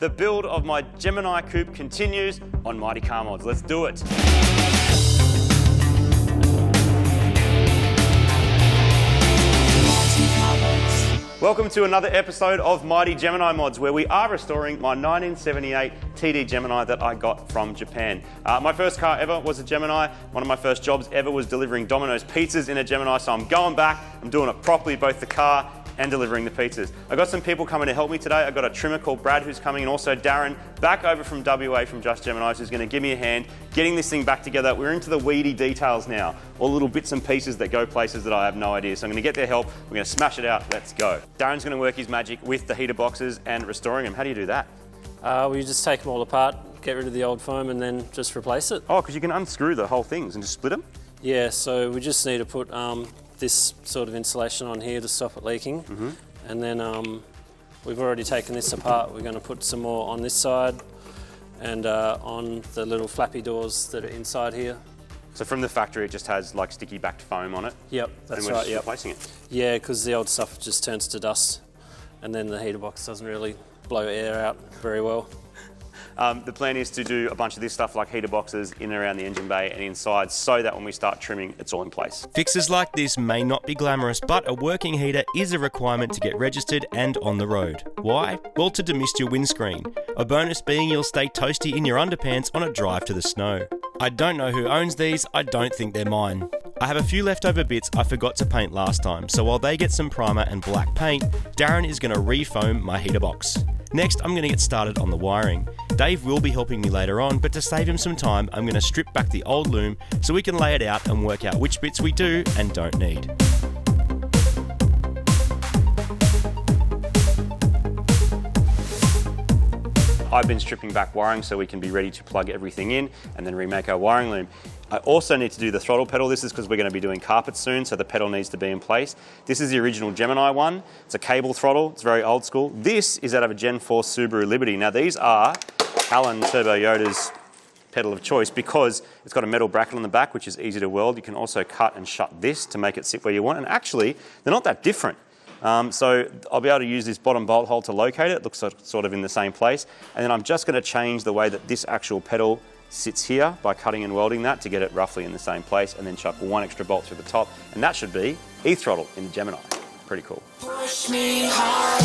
The build of my Gemini coupe continues on Mighty Car Mods. Let's do it. Welcome to another episode of Mighty Gemini Mods, where we are restoring my 1978 TD Gemini that I got from Japan. My first car ever was a Gemini. One of my first jobs ever was delivering Domino's pizzas in a Gemini, so I'm going back, I'm doing it properly, both the car and delivering the pizzas. I got some people coming to help me today. I got a trimmer called Brad who's coming, and also Darren, back over from WA from Just Geminis, who's going to give me a hand getting this thing back together. We're into the weedy details now, all little bits and pieces that go places that I have no idea. So I'm going to get their help. We're going to smash it out. Let's go. Darren's going to work his magic with the heater boxes and restoring them. How do you do that? We just take them all apart, get rid of the old foam, and then just replace it. Oh, because you can unscrew the whole things and just split them? Yeah, so we just need to put this sort of insulation on here to stop it leaking. Mm-hmm. And then we've already taken this apart. We're going to put some more on this side and on the little flappy doors that are inside here. So from the factory, it just has like sticky backed foam on it? Yep, that's and we're right. just replacing it? Yeah, because the old stuff just turns to dust, and then the heater box doesn't really blow air out very well. The plan is to do a bunch of this stuff like heater boxes in and around the engine bay and inside, so that when we start trimming, it's all in place. Fixes like this may not be glamorous, but a working heater is a requirement to get registered and on the road. Why? Well, to demist your windscreen. A bonus being you'll stay toasty in your underpants on a drive to the snow. I don't know who owns these, I don't think they're mine. I have a few leftover bits I forgot to paint last time, so while they get some primer and black paint, Darren is going to refoam my heater box. Next, I'm going to get started on the wiring. Dave will be helping me later on, but to save him some time, I'm going to strip back the old loom so we can lay it out and work out which bits we do and don't need. I've been stripping back wiring so we can be ready to plug everything in and then remake our wiring loom. I also need to do the throttle pedal. This is because we're going to be doing carpets soon, so the pedal needs to be in place. This is the original Gemini one. It's a cable throttle. It's very old school. This is out of a Gen 4 Subaru Liberty. Now these are Alan Turbo Yoda's pedal of choice because it's got a metal bracket on the back, which is easy to weld. You can also cut and shut this to make it sit where you want. And actually, they're not that different. So I'll be able to use this bottom bolt hole to locate it. It looks sort of in the same place. And then I'm just going to change the way that this actual pedal sits here by cutting and welding that to get it roughly in the same place, and then chuck one extra bolt through the top. And that should be E-throttle in the Gemini. Pretty cool. Push me harder.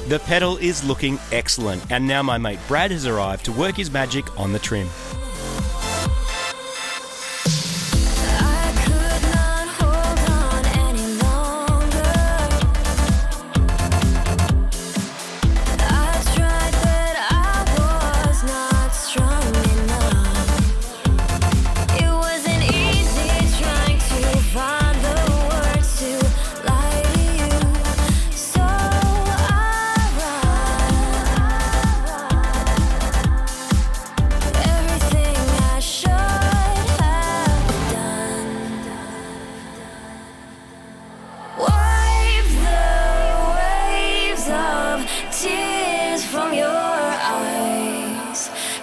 The pedal is looking excellent, and now my mate Brad has arrived to work his magic on the trim.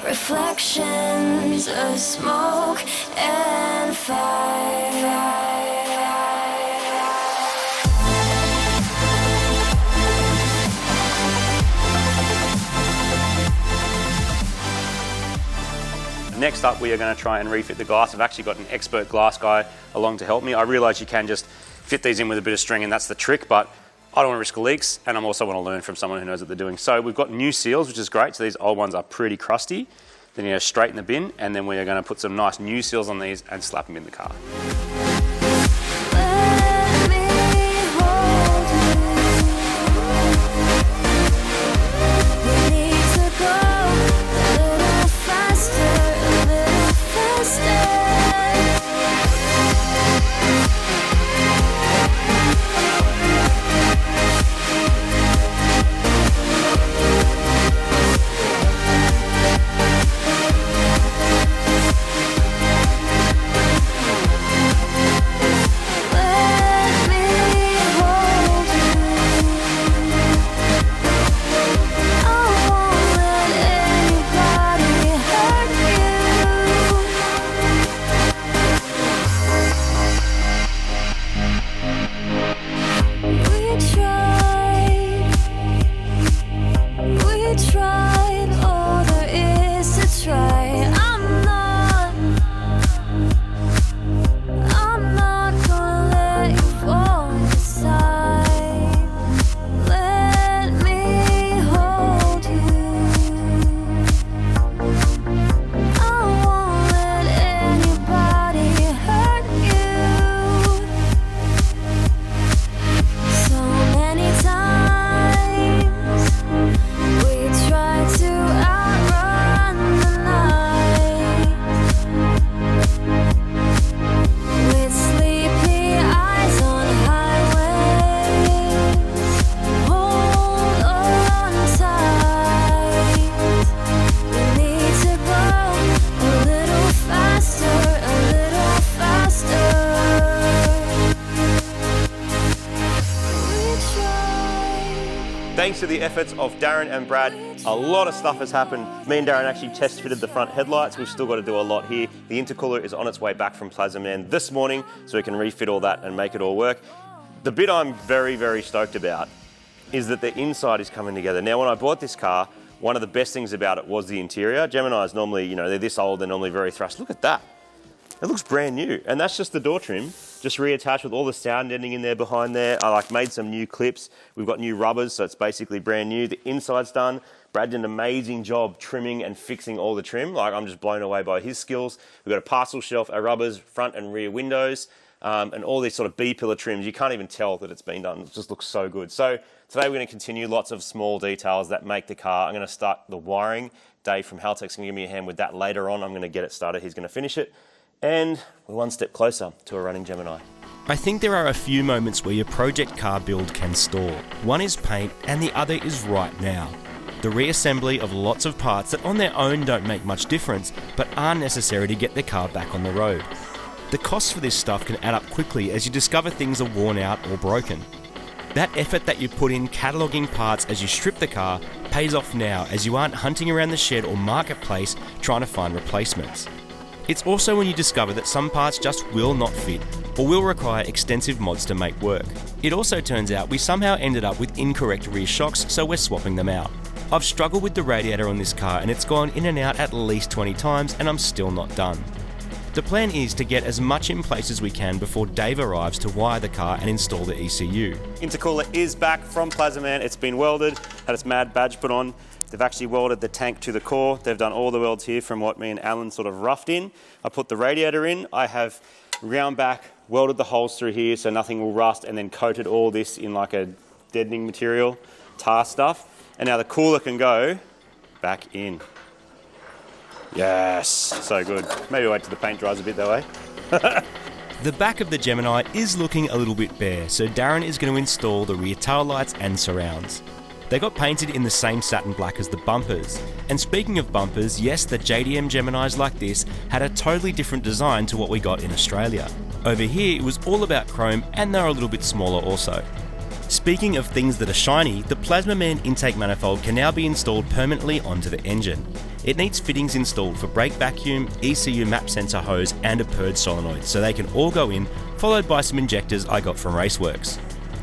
Reflections of smoke and fire. Next up, we are going to try and refit the glass. I've actually got an expert glass guy along to help me. I realise you can just fit these in with a bit of string and that's the trick, but I don't want to risk leaks, and I also want to learn from someone who knows what they're doing. So we've got new seals, which is great. So these old ones are pretty crusty. Then you go straight in the bin, and then we are going to put some nice new seals on these and slap them in the car. Thanks to the efforts of Darren and Brad, a lot of stuff has happened. Me and Darren actually test fitted the front headlights. We've still got to do a lot here. The intercooler is on its way back from Plazmaman this morning, so we can refit all that and make it all work. The bit I'm very, very stoked about is that the inside is coming together. Now, when I bought this car, one of the best things about it was the interior. Gemini's normally, they're this old, they're normally very thrust. Look at that. It looks brand new. And that's just the door trim, just reattached with all the sound ending in there behind there. I made some new clips. We've got new rubbers, so it's basically brand new. The inside's done. Brad did an amazing job trimming and fixing all the trim. I'm just blown away by his skills. We've got a parcel shelf, our rubbers, front and rear windows, and all these sort of B-pillar trims. You can't even tell that it's been done. It just looks so good. So today we're going to continue lots of small details that make the car. I'm going to start the wiring. Dave from Haltech's going to give me a hand with that later on. I'm going to get it started. He's going to finish it. And we're one step closer to a running Gemini. I think there are a few moments where your project car build can stall. One is paint and the other is right now. The reassembly of lots of parts that on their own don't make much difference, but are necessary to get the car back on the road. The costs for this stuff can add up quickly as you discover things are worn out or broken. That effort that you put in cataloguing parts as you strip the car pays off now as you aren't hunting around the shed or marketplace trying to find replacements. It's also when you discover that some parts just will not fit or will require extensive mods to make work. It also turns out we somehow ended up with incorrect rear shocks, so we're swapping them out. I've struggled with the radiator on this car and it's gone in and out at least 20 times and I'm still not done. The plan is to get as much in place as we can before Dave arrives to wire the car and install the ECU. Intercooler is back from Plazmaman. It's been welded, had its mad badge put on. They've actually welded the tank to the core. They've done all the welds here from what me and Alan sort of roughed in. I put the radiator in. I have round back welded the holes through here so nothing will rust, and then coated all this in like a deadening material, tar stuff. And now the cooler can go back in. Yes, so good. Maybe wait till the paint dries a bit though, eh? The back of the Gemini is looking a little bit bare, so Darren is going to install the rear tail lights and surrounds. They got painted in the same satin black as the bumpers. And speaking of bumpers, yes, the JDM Geminis like this had a totally different design to what we got in Australia. Over here, it was all about chrome and they're a little bit smaller also. Speaking of things that are shiny, the Plazmaman intake manifold can now be installed permanently onto the engine. It needs fittings installed for brake vacuum, ECU map sensor hose and a purge solenoid, so they can all go in, followed by some injectors I got from Raceworks.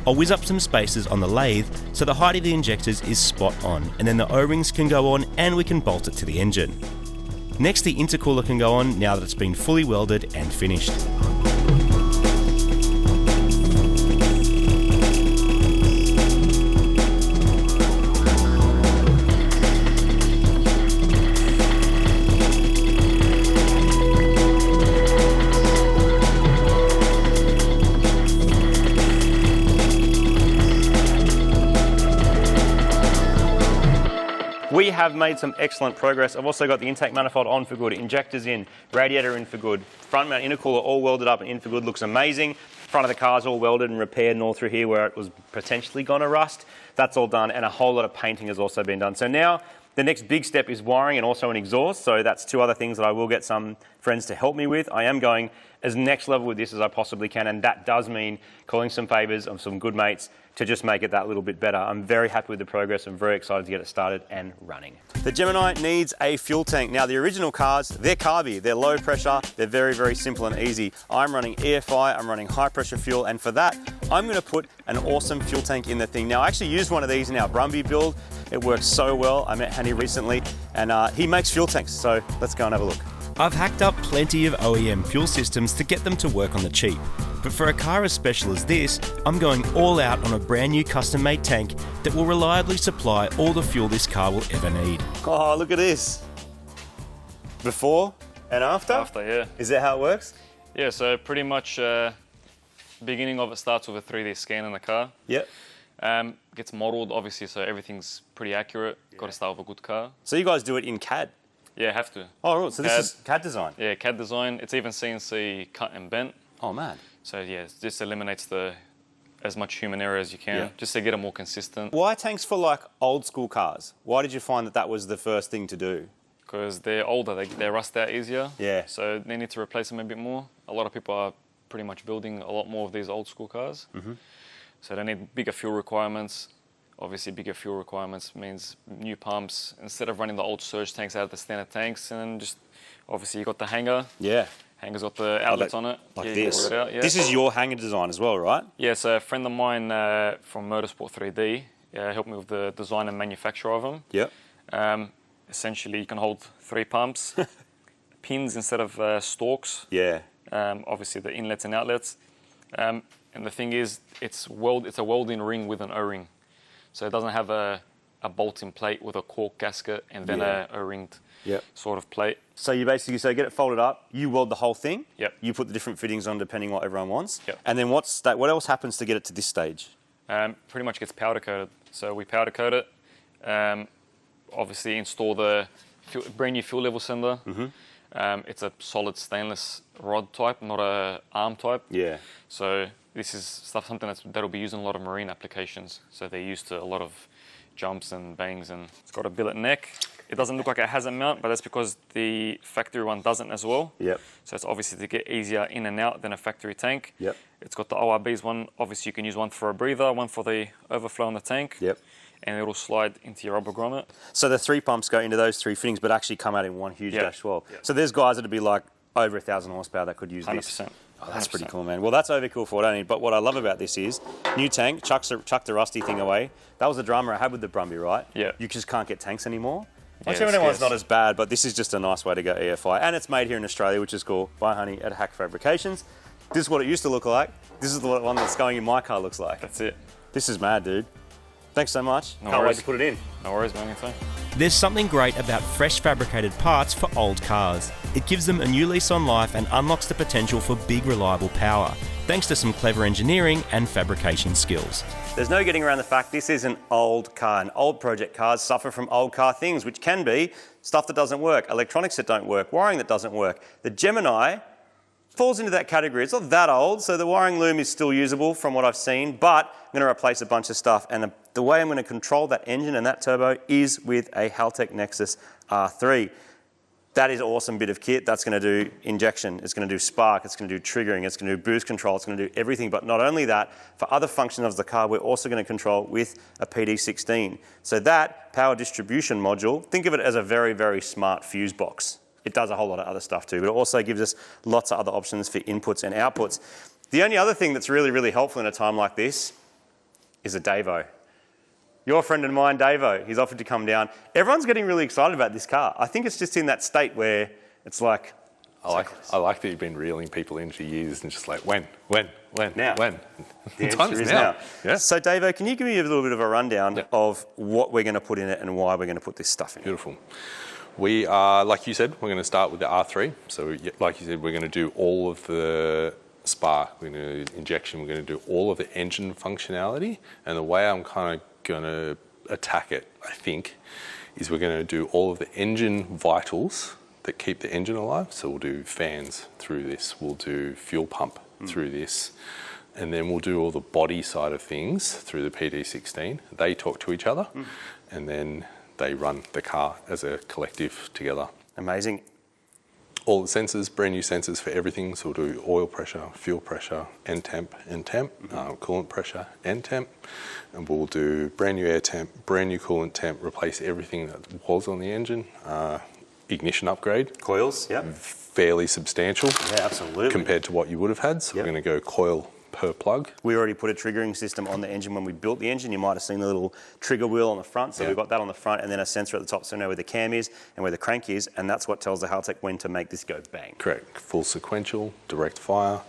I'll whiz up some spacers on the lathe so the height of the injectors is spot on, and then the O-rings can go on and we can bolt it to the engine. Next, the intercooler can go on now that it's been fully welded and finished. We have made some excellent progress. I've also got the intake manifold on for good, injectors in, radiator in for good, front mount intercooler all welded up and in for good, looks amazing. Front of the car's all welded and repaired and all through here where it was potentially gonna rust. That's all done, and a whole lot of painting has also been done. So now the next big step is wiring and also an exhaust. So that's two other things that I will get some friends to help me with. I am going as next level with this as I possibly can, and that does mean calling some favours of some good mates to just make it that little bit better. I'm very happy with the progress. I'm very excited to get it started and running. The Gemini needs a fuel tank. Now, the original cars, they're carby, they're low pressure, they're very, very simple and easy. I'm running EFI, I'm running high pressure fuel, and for that, I'm gonna put an awesome fuel tank in the thing. Now, I actually used one of these in our Brumby build. It works so well. I met Hanny recently, and he makes fuel tanks, so let's go and have a look. I've hacked up plenty of OEM fuel systems to get them to work on the cheap. But for a car as special as this, I'm going all out on a brand new custom-made tank that will reliably supply all the fuel this car will ever need. Oh, look at this. Before and after? After, yeah. Is that how it works? Yeah, so pretty much beginning of it starts with a 3D scan in the car. Yep. Gets modelled, obviously, so everything's pretty accurate. Got to start with a good car. So you guys do it in CAD? Yeah, have to. Oh, right. So this is CAD design? Yeah, CAD design. It's even CNC cut and bent. Oh, man. So yeah, it just eliminates as much human error as you can, just to get it more consistent. Why tanks for like old school cars? Why did you find that was the first thing to do? Because they're older, they rust out easier. Yeah. So they need to replace them a bit more. A lot of people are pretty much building a lot more of these old school cars. Mm-hmm. So they need bigger fuel requirements. Obviously, bigger fuel requirements means new pumps. Instead of running the old surge tanks out of the standard tanks, and just obviously you got the hanger. Yeah. Hanger's got the outlets on it. Like You this. pull it out, yeah. This is your hanger design as well, right? Yeah, so a friend of mine from Motorsport 3D helped me with the design and manufacture of them. Yep. Essentially, you can hold 3 pumps, pins instead of stalks. Yeah. Obviously, the inlets and outlets. And the thing is, it's a welding ring with an O-ring. So it doesn't have a bolt-in plate with a cork gasket and then a O-ringed sort of plate. So you basically get it folded up, you weld the whole thing. Yep. You put the different fittings on depending what everyone wants. Yep. And then what else happens to get it to this stage? Pretty much gets powder coated. So we powder coat it. Obviously install the brand new fuel level sender. It's a solid stainless rod type, not a arm type. Yeah. So this is something that'll be used in a lot of marine applications. So they're used to a lot of jumps and bangs, and it's got a billet neck. It doesn't look like it has a mount, but that's because the factory one doesn't as well. Yep. So it's obviously to get easier in and out than a factory tank. Yep. It's got the ORBs one. Obviously you can use one for a breather, one for the overflow in the tank. Yep. And it'll slide into your rubber grommet. So the 3 pumps go into those 3 fittings, but actually come out in one huge dash 12. Yep. So there's guys that'd be like over 1,000 horsepower that could use 100%. this. Oh, that's 100%. pretty cool, man. Well, that's overkill for what I need. But what I love about this is new tank, chuck the rusty thing away. That was the drama I had with the Brumby, right? Yeah. You just can't get tanks anymore. Yeah, My Gemini one's scarce. not as bad, but this is just a nice way to go EFI. And it's made here in Australia, which is cool, by Honey at Hak Fabrications. This is what it used to look like. This is the one that's going in my car looks like. That's it. This is mad, dude. Thanks so much. No Can't wait worries. to put it in. No worries, man. Anything. There's something great about fresh fabricated parts for old cars. It gives them a new lease on life and unlocks the potential for big reliable power, thanks to some clever engineering and fabrication skills. There's no getting around the fact this is an old car, and old project cars suffer from old car things, which can be stuff that doesn't work, electronics that don't work, wiring that doesn't work. The Gemini falls into that category. It's not that old, so the wiring loom is still usable from what I've seen, but I'm going to replace a bunch of stuff, and the way I'm going to control that engine and that turbo is with a Haltech Nexus R3. That is an awesome bit of kit. That's going to do injection, it's going to do spark, it's going to do triggering, it's going to do boost control, it's going to do everything. But not only that, for other functions of the car, we're also going to control with a PD16. So that power distribution module, think of it as a very, very smart fuse box. It does a whole lot of other stuff too, but it also gives us lots of other options for inputs and outputs. The only other thing that's really, really helpful in a time like this is a Davo. Your friend and mine, Davo, he's offered to come down. Everyone's getting really excited about this car. I think it's just in that state where it's like... I like that you've been reeling people in for years and just like, when? Now. When? The Time answer is is now. now. Yeah. So Davo, can you give me a little bit of a rundown of what we're going to put in it and why we're going to put this stuff in it? Beautiful. We are, like you said, we're going to start with the R3. So like you said, we're going to do all of the spark, we're going to do injection, we're going to do all of the engine functionality. And the way I'm kind of going to attack it, I think, is we're going to do all of the engine vitals that keep the engine alive. So we'll do fans through this, we'll do fuel pump through this, and then we'll do all the body side of things through the PD16. They talk to each other, and then they run the car as a collective together. Amazing. All the sensors, brand new sensors for everything. So we'll do oil pressure, fuel pressure, and temp, coolant pressure, and temp. And we'll do brand new air temp, brand new coolant temp, replace everything that was on the engine. Ignition upgrade. Coils, yeah. Fairly substantial. Yeah, absolutely. Compared to what you would have had. So we're going to go coil per plug. We already put a triggering system on the engine when we built the engine. You might have seen the little trigger wheel on the front. So we've got that on the front and then a sensor at the top so we know where the cam is and where the crank is. And that's what tells the Haltech when to make this go bang. Correct. Full sequential, direct fire.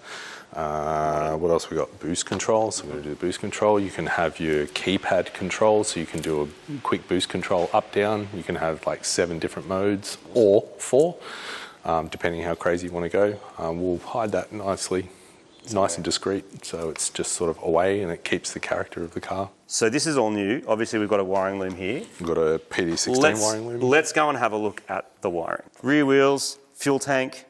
What else we got? Boost control. So we're going to do boost control. You can have your keypad control. So you can do a quick boost control up, down. You can have like 7 different modes or 4, depending how crazy you want to go. We'll hide that nicely. Nice and discreet, so it's just sort of away and it keeps the character of the car. So this is all new. Obviously, we've got a wiring loom here. We've got a PD16 wiring loom. Let's go and have a look at the wiring. Rear wheels, fuel tank,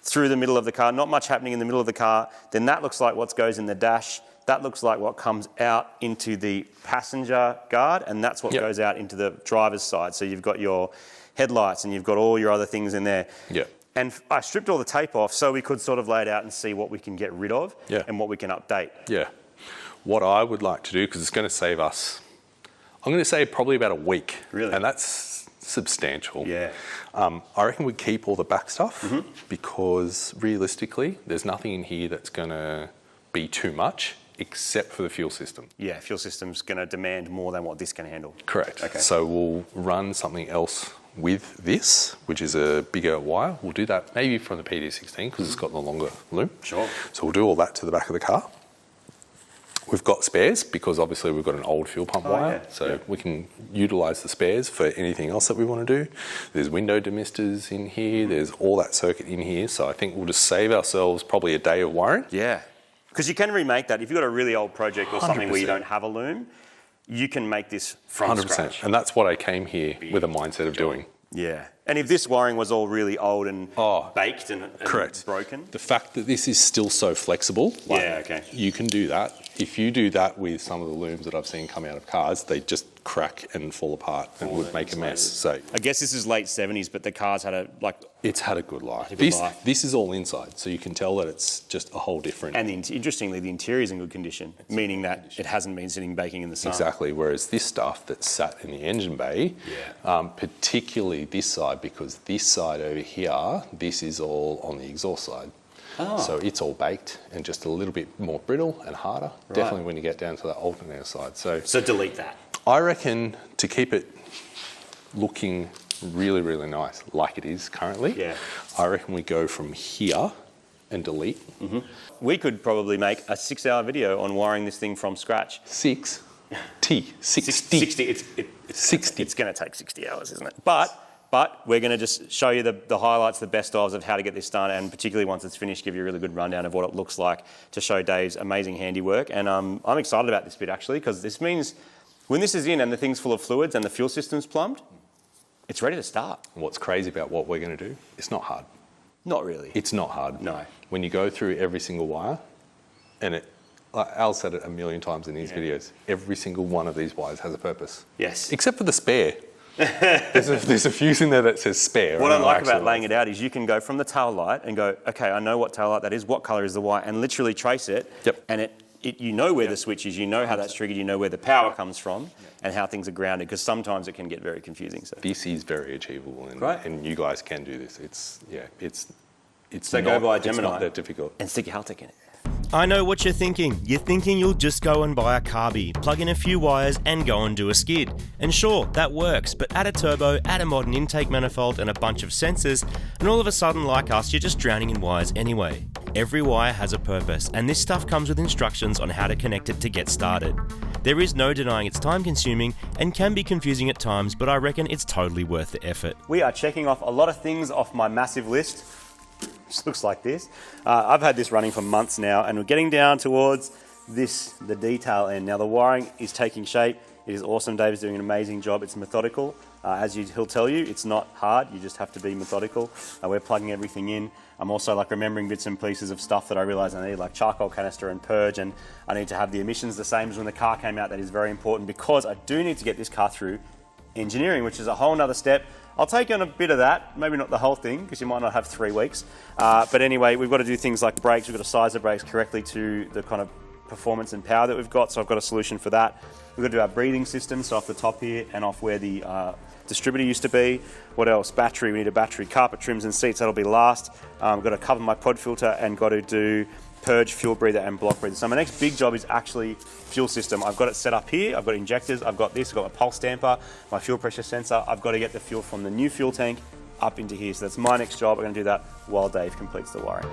through the middle of the car. Not much happening in the middle of the car. Then that looks like what goes in the dash. That looks like what comes out into the passenger guard, and that's what goes out into the driver's side. So you've got your headlights and you've got all your other things in there. Yeah. And I stripped all the tape off so we could sort of lay it out and see what we can get rid of and what we can update. Yeah. What I would like to do, because it's going to save us I'm going to say probably about a week. Really? And that's substantial. Yeah. I reckon we'd keep all the back stuff because realistically, there's nothing in here that's going to be too much except for the fuel system. Yeah, fuel system's going to demand more than what this can handle. Correct. Okay. So we'll run something else with this, which is a bigger wire. We'll do that maybe from the PD16 because it's got the longer loom. Sure. So we'll do all that to the back of the car. We've got spares because obviously we've got an old fuel pump wire, yeah. so we can utilise the spares for anything else that we want to do. There's window demisters in here, there's all that circuit in here, so I think we'll just save ourselves probably a day of wiring. Yeah. Because you can remake that. If you've got a really old project or something where you 100%. don't have a loom, you can make this from 100%. scratch. And that's what I came here with a mindset of doing. Yeah. And if this wiring was all really old and baked and Correct. broken? The fact that this is still so flexible, Yeah, okay. you can do that. If you do that with some of the looms that I've seen come out of cars, they just crack and fall apart and would make a mess. So I guess this is late 70s, but the car's had it's had a good life. a good life. This is all inside, so you can tell that it's just a whole different. And interestingly, the interior is in good condition, meaning that it hasn't been sitting baking in the sun. Exactly. Whereas this stuff that's sat in the engine bay, particularly this side, because this side over here, this is all on the exhaust side. Oh. So it's all baked and just a little bit more brittle and harder, definitely when you get down to the alternator side. So delete that. I reckon to keep it looking really, really nice, like it is currently, I reckon we go from here and delete. We could probably make a 6-hour video on wiring this thing from scratch. 60. 60. It's going to take 60 hours, isn't it? But we're going to just show you the highlights, the best of how to get this done, and particularly once it's finished, give you a really good rundown of what it looks like to show Dave's amazing handiwork. And I'm excited about this bit, actually, because this means when this is in and the thing's full of fluids and the fuel system's plumbed, it's ready to start. What's crazy about what we're going to do, it's not hard. Not really. It's not hard. No. When you go through every single wire, and like Al said it a million times in his videos, every single one of these wires has a purpose. Yes. Except for the spare. there's a fuse in there that says spare. What I like about laying it out is you can go from the tail light and go, okay, I know what tail light that is, what colour is the wire, and literally trace it. Yep. And you know where the switch is, you know how that's triggered, you know where the power comes from, and how things are grounded, because sometimes it can get very confusing. So This is very achievable, and you guys can do this. It's So go buy a Gemini. It's not that difficult. and stick your Haltech in it. I know what you're thinking. You're thinking you'll just go and buy a carby, plug in a few wires and go and do a skid. And sure, that works, but add a turbo, add a modern intake manifold and a bunch of sensors, and all of a sudden, like us, you're just drowning in wires anyway. Every wire has a purpose, and this stuff comes with instructions on how to connect it to get started. There is no denying it's time consuming and can be confusing at times, but I reckon it's totally worth the effort. We are checking off a lot of things off my massive list. Just looks like this. I've had this running for months now, and we're getting down towards the detail end. Now the wiring is taking shape. It is awesome. Dave is doing an amazing job. It's methodical. He'll tell you, it's not hard. You just have to be methodical. We're plugging everything in. I'm also remembering bits and pieces of stuff that I realise I need, like charcoal canister and purge, and I need to have the emissions the same as when the car came out. That is very important because I do need to get this car through engineering, which is a whole nother step. I'll take on a bit of that, maybe not the whole thing, because you might not have 3 weeks. But anyway, we've got to do things like brakes. We've got to size the brakes correctly to the kind of performance and power that we've got. So I've got a solution for that. We've got to do our breathing system, so off the top here and off where the distributor used to be. What else? Battery. We need a battery. Carpet trims and seats. That'll be last. I've got to cover my pod filter and got to do purge, fuel breather and block breather. So my next big job is actually fuel system. I've got it set up here. I've got injectors. I've got this. I've got my pulse damper, my fuel pressure sensor. I've got to get the fuel from the new fuel tank up into here. So that's my next job. We're going to do that while Dave completes the wiring.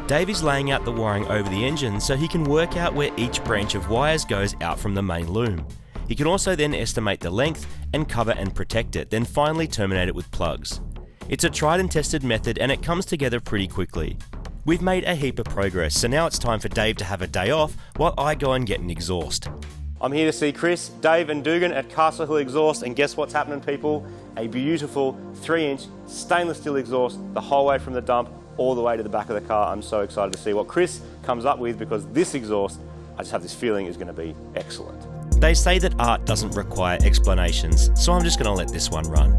Dave is laying out the wiring over the engine so he can work out where each branch of wires goes out from the main loom. He can also then estimate the length and cover and protect it, then finally terminate it with plugs. It's a tried and tested method and it comes together pretty quickly. We've made a heap of progress, so now it's time for Dave to have a day off while I go and get an exhaust. I'm here to see Chris, Dave and Dugan at Castle Hill Exhaust, and guess what's happening, people? A beautiful 3-inch stainless steel exhaust the whole way from the dump all the way to the back of the car. I'm so excited to see what Chris comes up with, because this exhaust, I just have this feeling, is going to be excellent. They say that art doesn't require explanations, so I'm just going to let this one run.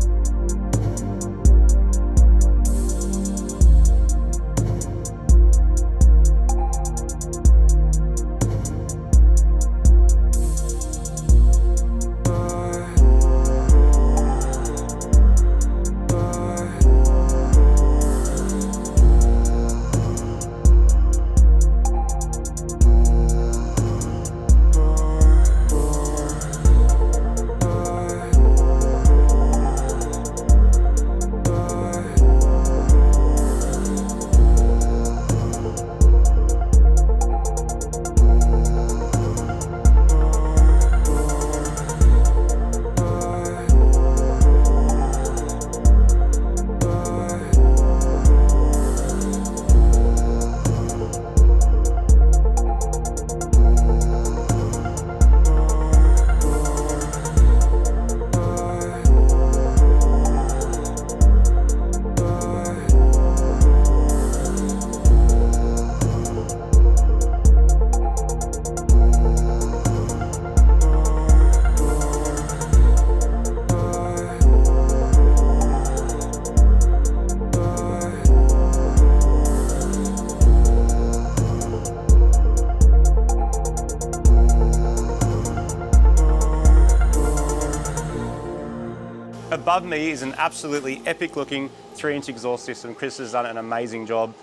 above me is an absolutely epic looking 3-inch exhaust system. Chris has done an amazing job.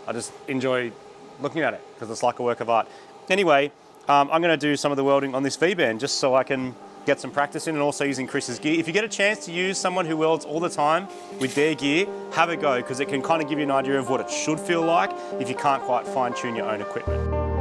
I just enjoy looking at it because it's like a work of art. Anyway, I'm going to do some of the welding on this V-band just so I can get some practice in, and also using Chris's gear. If you get a chance to use someone who welds all the time with their gear, have a go, because it can kind of give you an idea of what it should feel like if you can't quite fine tune your own equipment.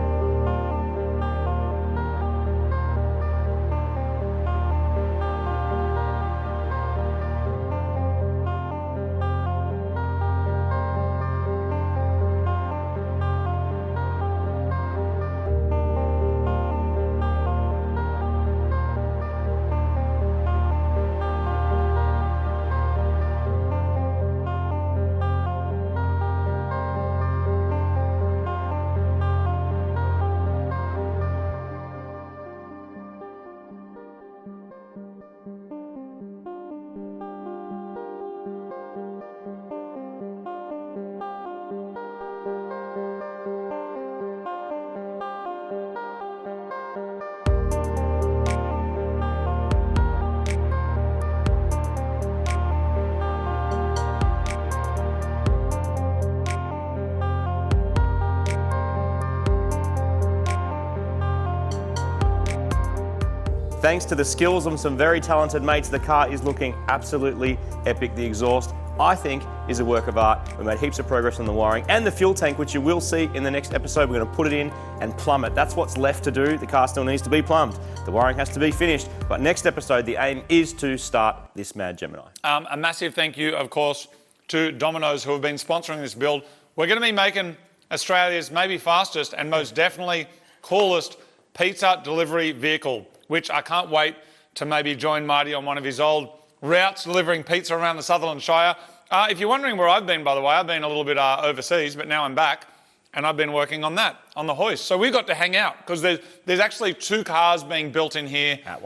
Thanks to the skills of some very talented mates, the car is looking absolutely epic. The exhaust, I think, is a work of art. We made heaps of progress on the wiring and the fuel tank, which you will see in the next episode. We're going to put it in and plumb it. That's what's left to do. The car still needs to be plumbed. The wiring has to be finished. But next episode, the aim is to start this mad Gemini. A massive thank you, of course, to Domino's, who have been sponsoring this build. We're going to be making Australia's maybe fastest and most definitely coolest pizza delivery vehicle, which I can't wait to maybe join Marty on one of his old routes delivering pizza around the Sutherland Shire. If you're wondering where I've been, by the way, I've been a little bit overseas, but now I'm back and I've been working on that, on the hoist. So we got to hang out because there's actually 2 cars being built in here at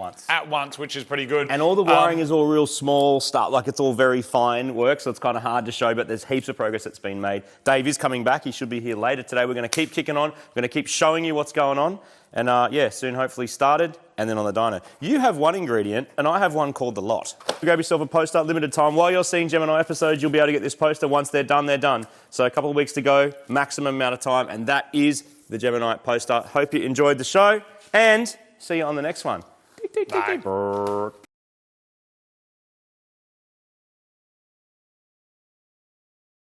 once, which is pretty good. And all the wiring is all real small stuff, like it's all very fine work, so it's kind of hard to show, but there's heaps of progress that's been made. Dave is coming back. He should be here later today. We're going to keep kicking on. We're going to keep showing you what's going on. And yeah, soon hopefully started and then on the dyno. You have one ingredient and I have one called the lot. Grab yourself a poster, limited time. While you're seeing Gemini episodes, you'll be able to get this poster. Once they're done, they're done. So a couple of weeks to go, maximum amount of time, and that is the Gemini poster. Hope you enjoyed the show and see you on the next one. Bye.